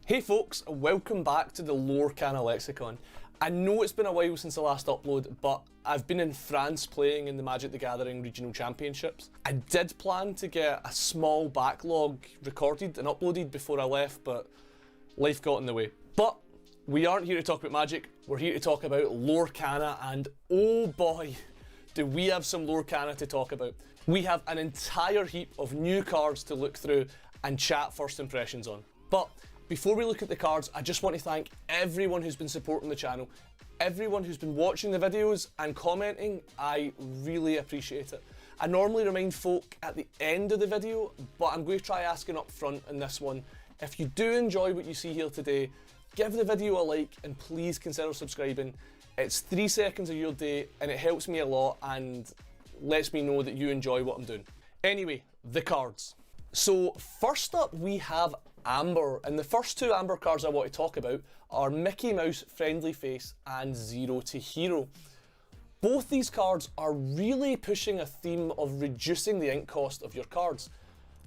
Hey folks, welcome back to the Lorcana Lexicon. I know it's been a while since the last upload, but I've been in France playing in the Magic the Gathering Regional Championships. I did plan to get a small backlog recorded and uploaded before I left, but life got in the way. But we aren't here to talk about Magic, we're here to talk about Lorcana, and oh boy, do we have some Lorcana to talk about. We have an entire heap of new cards to look through and chat first impressions on. But before we look at the cards, I just want to thank everyone who's been supporting the channel, everyone who's been watching the videos and commenting. I really appreciate it. I normally remind folk at the end of the video, but I'm going to try asking up front in this one. If you do enjoy what you see here today, give the video a like and please consider subscribing. It's 3 seconds of your day and it helps me a lot and lets me know that you enjoy what I'm doing. Anyway, the cards. So first up we have Amber, and the first two Amber cards I want to talk about are Mickey Mouse Friendly Face and Zero to Hero. Both these cards are really pushing a theme of reducing the ink cost of your cards.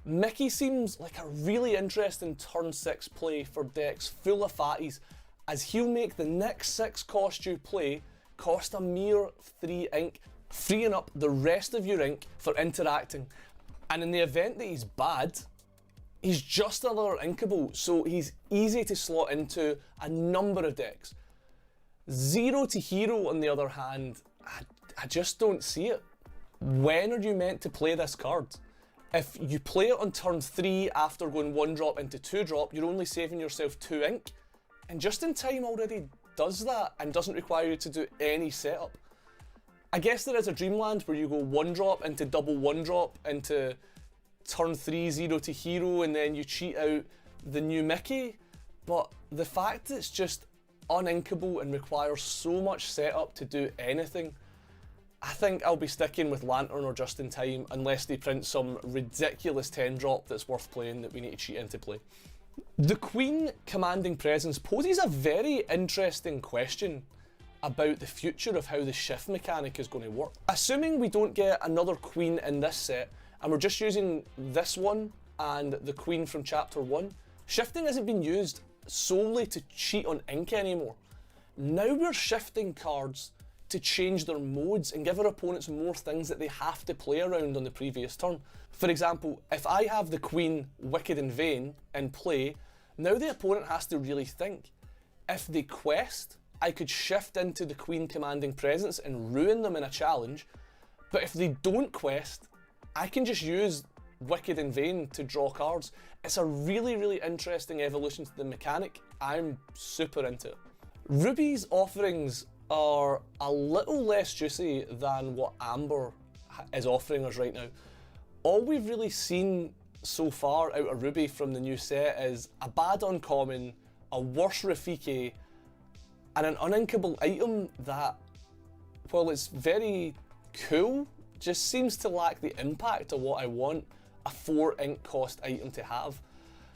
Mickey seems like a really interesting turn 6 play for decks full of fatties, as he'll make the next 6 cost you play cost a mere 3 ink, freeing up the rest of your ink for interacting. And in the event that he's bad, he's just another inkable, so he's easy to slot into a number of decks. Zero to Hero, on the other hand, I just don't see it. When are you meant to play this card? If you play it on turn 3 after going 1 drop into 2 drop, you're only saving yourself 2 ink, and Just in Time already does that and doesn't require you to do any setup. I guess there is a Dreamland where you go 1 drop into double 1 drop into turn 3 Zero to Hero and then you cheat out the new Mickey, but the fact that it's just uninkable and requires so much setup to do anything, I think I'll be sticking with Lantern or Just in Time unless they print some ridiculous 10 drop that's worth playing that we need to cheat into play. The Queen Commanding Presence poses a very interesting question about the future of how the shift mechanic is going to work. Assuming we don't get another Queen in this set, and we're just using this one and the Queen from Chapter 1, shifting isn't being used solely to cheat on ink anymore. Now we're shifting cards to change their modes and give our opponents more things that they have to play around on the previous turn. For example, if I have the Queen Wicked and Vain in play, now the opponent has to really think. If they quest, I could shift into the Queen Commanding Presence and ruin them in a challenge, but if they don't quest, I can just use Wicked and Vain to draw cards. It's a really interesting evolution to the mechanic. I'm super into it. Ruby's offerings are a little less juicy than what Amber is offering us right now. All we've really seen so far out of Ruby from the new set is a bad uncommon, a worse Rafiki, and an uninkable item that, while it's very cool, just seems to lack the impact of what I want a 4 ink cost item to have.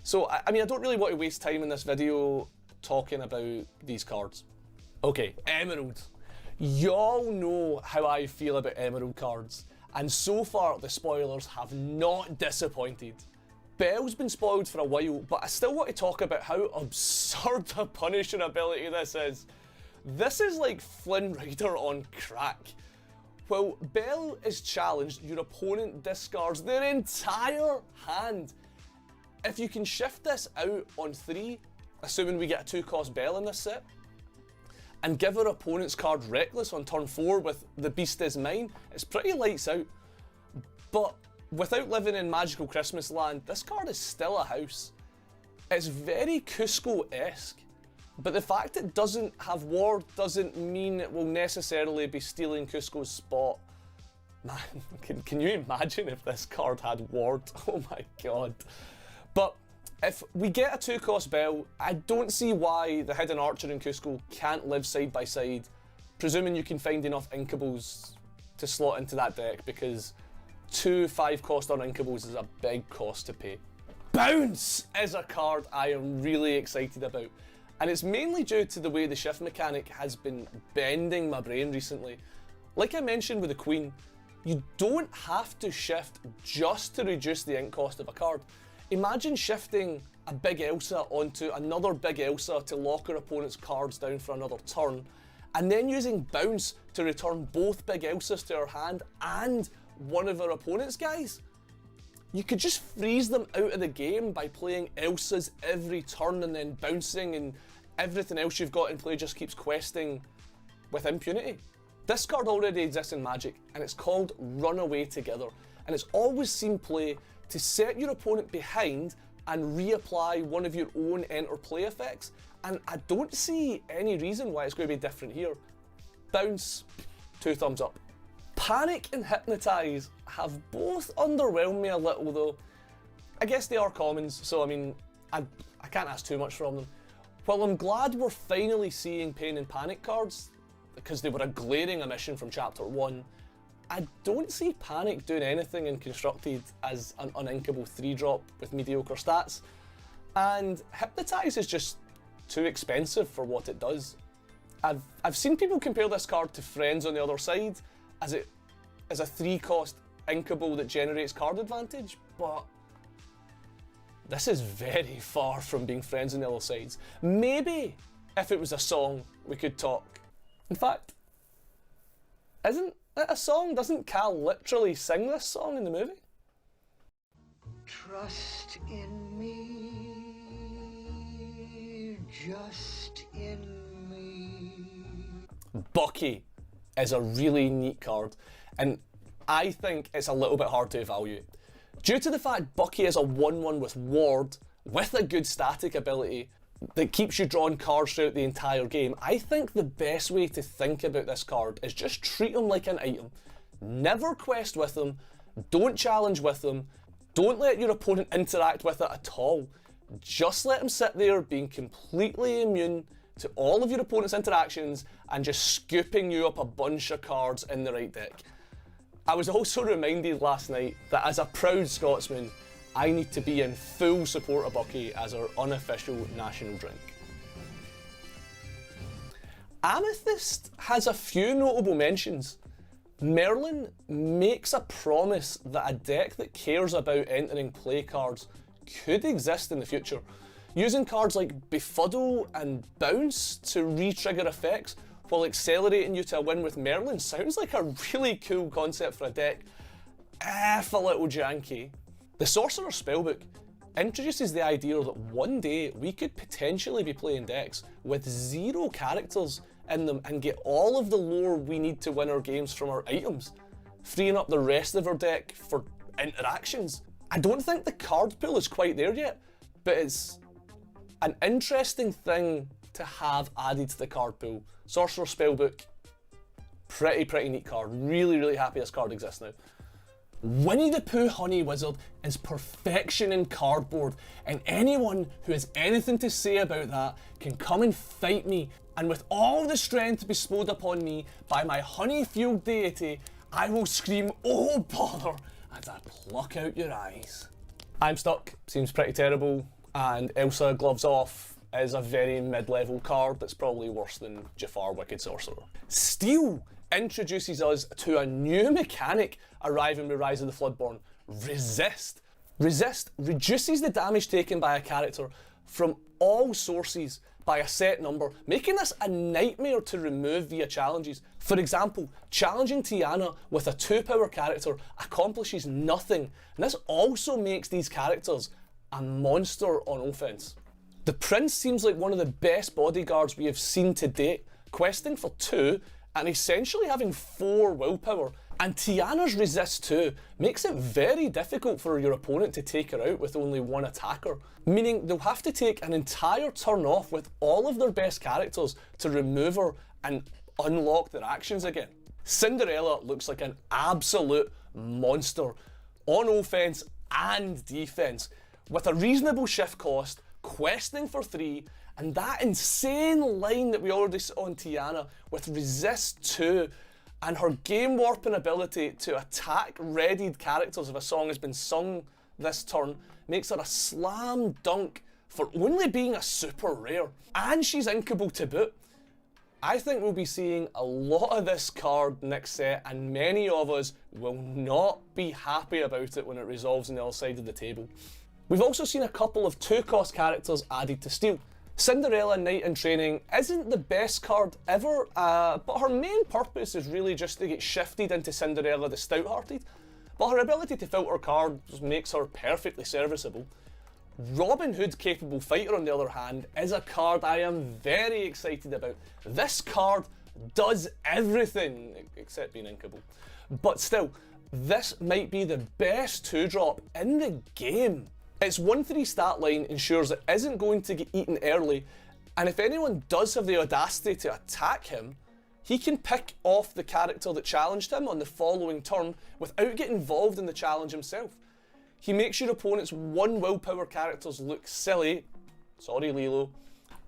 So, I mean, I don't really want to waste time in this video talking about these cards. Okay, Emerald. Y'all know how I feel about Emerald cards, and so far the spoilers have not disappointed. Belle's been spoiled for a while, but I still want to talk about how absurd a Punisher ability this is. This is like Flynn Rider on crack. While Belle is challenged, your opponent discards their entire hand. If you can shift this out on 3, assuming we get a 2 cost Belle in this set, and give our opponent's card Reckless on turn 4 with The Beast Is Mine, it's pretty lights out. But without living in Magical Christmas Land, this card is still a house. It's very Cusco-esque, but the fact it doesn't have Ward doesn't mean it will necessarily be stealing Cusco's spot. Man, can you imagine if this card had Ward? Oh my god. But if we get a 2 cost Belle, I don't see why the Hidden Archer and Cusco can't live side by side, presuming you can find enough Inkables to slot into that deck, because 2 5 cost uninkables is a big cost to pay. Bounce is a card I am really excited about, and it's mainly due to the way the shift mechanic has been bending my brain recently. Like I mentioned with the Queen, you don't have to shift just to reduce the ink cost of a card. Imagine shifting a big Elsa onto another big Elsa to lock our opponent's cards down for another turn, and then using bounce to return both big Elsas to our hand and one of our opponent's guys. You could just freeze them out of the game by playing Elsas every turn and then bouncing, and everything else you've got in play just keeps questing with impunity. This card already exists in Magic, and it's called Run Away Together, and it's always seen play to set your opponent behind and reapply one of your own enter play effects, and I don't see any reason why it's going to be different here. Bounce, 2 thumbs up. Panic and Hypnotize have both underwhelmed me a little though. I guess they are commons, so I mean, I can't ask too much from them. While I'm glad we're finally seeing Pain and Panic cards, because they were a glaring omission from Chapter 1, I don't see Panic doing anything in Constructed as an uninkable 3-drop with mediocre stats, and Hypnotize is just too expensive for what it does. I've seen people compare this card to Friends on the Other Side, as it is a 3-cost inkable that generates card advantage, but this is very far from being Friends on the Other Sides. Maybe if it was a song, we could talk. In fact, isn't it a song? Doesn't Cal literally sing this song in the movie? Trust in me, just in me. Bucky is a really neat card, and I think it's a little bit hard to evaluate. Due to the fact Bucky is a 1/1 with Ward, with a good static ability that keeps you drawing cards throughout the entire game, I think the best way to think about this card is just treat him like an item. Never quest with him, don't challenge with him, don't let your opponent interact with it at all. Just let him sit there being completely immune to all of your opponent's interactions and just scooping you up a bunch of cards in the right deck. I was also reminded last night that as a proud Scotsman, I need to be in full support of Bucky as our unofficial national drink. Amethyst has a few notable mentions. Merlin makes a promise that a deck that cares about entering play cards could exist in the future. Using cards like Befuddle and Bounce to re-trigger effects while accelerating you to a win with Merlin sounds like a really cool concept for a deck, if a little janky. The Sorcerer's Spellbook introduces the idea that one day we could potentially be playing decks with 0 characters in them and get all of the lore we need to win our games from our items, freeing up the rest of our deck for interactions. I don't think the card pool is quite there yet, but it's an interesting thing to have added to the card pool. Sorcerer's Spellbook, pretty neat card. Really happy this card exists now. Winnie the Pooh Honey Wizard is perfection in cardboard, and anyone who has anything to say about that can come and fight me, and with all the strength bestowed upon me by my honey-fueled deity, I will scream, "Oh bother!" as I pluck out your eyes. I'm Stuck seems pretty terrible, and Elsa Gloves Off is a very mid-level card that's probably worse than Jafar Wicked Sorcerer. Steel introduces us to a new mechanic arriving with Rise of the Floodborn, Resist. Resist reduces the damage taken by a character from all sources by a set number, making this a nightmare to remove via challenges. For example, challenging Tiana with a 2-power character accomplishes nothing, and this also makes these characters a monster on offense. The Prince seems like one of the best bodyguards we have seen to date, questing for 2 and essentially having 4 willpower. And Tiana's Resist 2 makes it very difficult for your opponent to take her out with only 1 attacker, meaning they'll have to take an entire turn off with all of their best characters to remove her and unlock their actions again. Cinderella looks like an absolute monster on offense and defense, with a reasonable shift cost, questing for 3, and that insane line that we already saw on Tiana with Resist 2 and her game warping ability to attack readied characters if a song has been sung this turn makes her a slam dunk for only being a super rare. And she's inkable to boot. I think we'll be seeing a lot of this card next set, and many of us will not be happy about it when it resolves on the other side of the table. We've also seen a couple of 2-cost characters added to Steel. Cinderella Knight in Training isn't the best card ever, but her main purpose is really just to get shifted into Cinderella the Stout-Hearted, but her ability to filter cards makes her perfectly serviceable. Robin Hood Capable Fighter, on the other hand, is a card I am very excited about. This card does everything, except being inkable. But still, this might be the best 2-drop in the game. Its 1/3 stat line ensures it isn't going to get eaten early, and if anyone does have the audacity to attack him, he can pick off the character that challenged him on the following turn without getting involved in the challenge himself. He makes your opponent's 1 willpower characters look silly, sorry Lilo,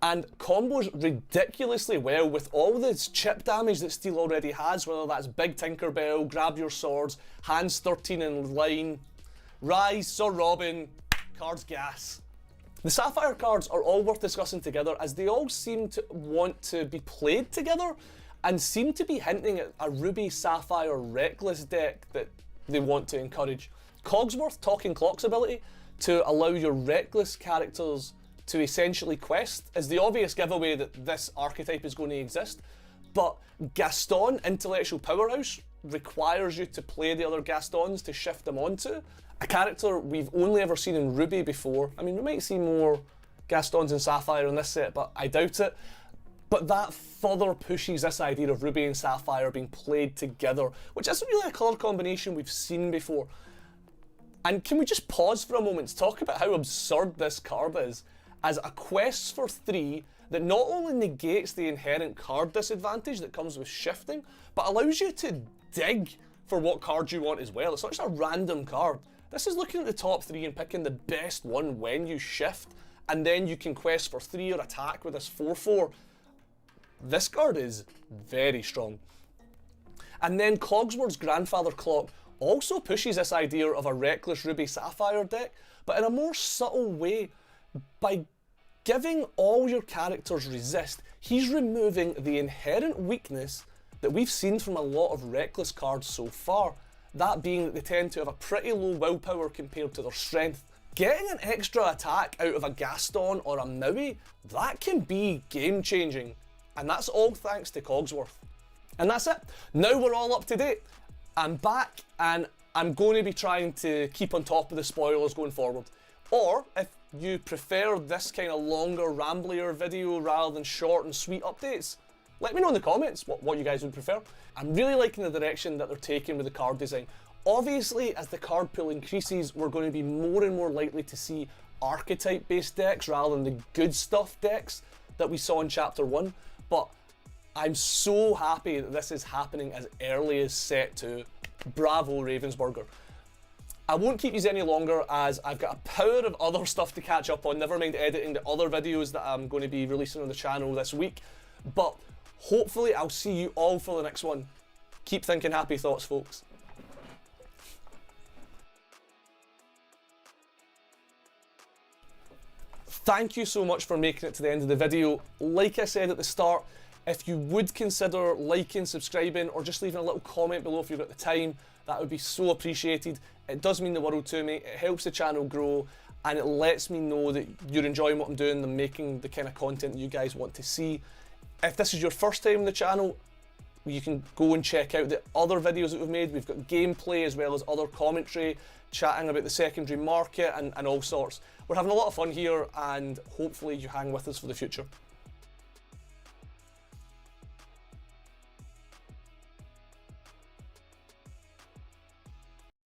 and combos ridiculously well with all the chip damage that Steel already has, whether that's Big Tinkerbell, Grab Your Swords, Hands 13 in line, Rise, Sir Robin, Cards Gas. The Sapphire cards are all worth discussing together, as they all seem to want to be played together and seem to be hinting at a Ruby Sapphire Reckless deck that they want to encourage. Cogsworth Talking Clock's ability to allow your Reckless characters to essentially quest is the obvious giveaway that this archetype is going to exist, but Gaston Intellectual Powerhouse requires you to play the other Gastons to shift them onto. A character we've only ever seen in Ruby before. I mean, we might see more Gastons in Sapphire in this set, but I doubt it. But that further pushes this idea of Ruby and Sapphire being played together, which isn't really a colour combination we've seen before. And can we just pause for a moment to talk about how absurd this card is, as a quest for 3 that not only negates the inherent card disadvantage that comes with shifting, but allows you to dig for what card you want as well. It's not just a random card. This is looking at the top 3 and picking the best one when you shift, and then you can quest for 3 or attack with this 4/4. This card is very strong. And then Cogsworth's Grandfather Clock also pushes this idea of a Reckless Ruby Sapphire deck, but in a more subtle way. By giving all your characters resist, he's removing the inherent weakness that we've seen from a lot of Reckless cards so far. That being that they tend to have a pretty low willpower compared to their strength. Getting an extra attack out of a Gaston or a Maui, that can be game changing. And that's all thanks to Cogsworth. And that's it. Now we're all up to date. I'm back and I'm going to be trying to keep on top of the spoilers going forward. Or if you prefer this kind of longer, ramblier video rather than short and sweet updates, let me know in the comments what you guys would prefer. I'm really liking the direction that they're taking with the card design. Obviously, as the card pool increases, we're going to be more and more likely to see archetype-based decks rather than the good stuff decks that we saw in Chapter 1. But I'm so happy that this is happening as early as Set 2. Bravo, Ravensburger. I won't keep you any longer as I've got a power of other stuff to catch up on, never mind editing the other videos that I'm going to be releasing on the channel this week. But hopefully I'll see you all for the next one. Keep thinking happy thoughts, folks. Thank you so much for making it to the end of the video. Like I said at the start, if you would consider liking, subscribing, or just leaving a little comment below if you've got the time, that would be so appreciated. It does mean the world to me. It helps the channel grow, and it lets me know that you're enjoying what I'm doing and making the kind of content that you guys want to see. If this is your first time on the channel, you can go and check out the other videos that we've made. We've got gameplay as well as other commentary, chatting about the secondary market and all sorts. We're having a lot of fun here, and hopefully you hang with us for the future.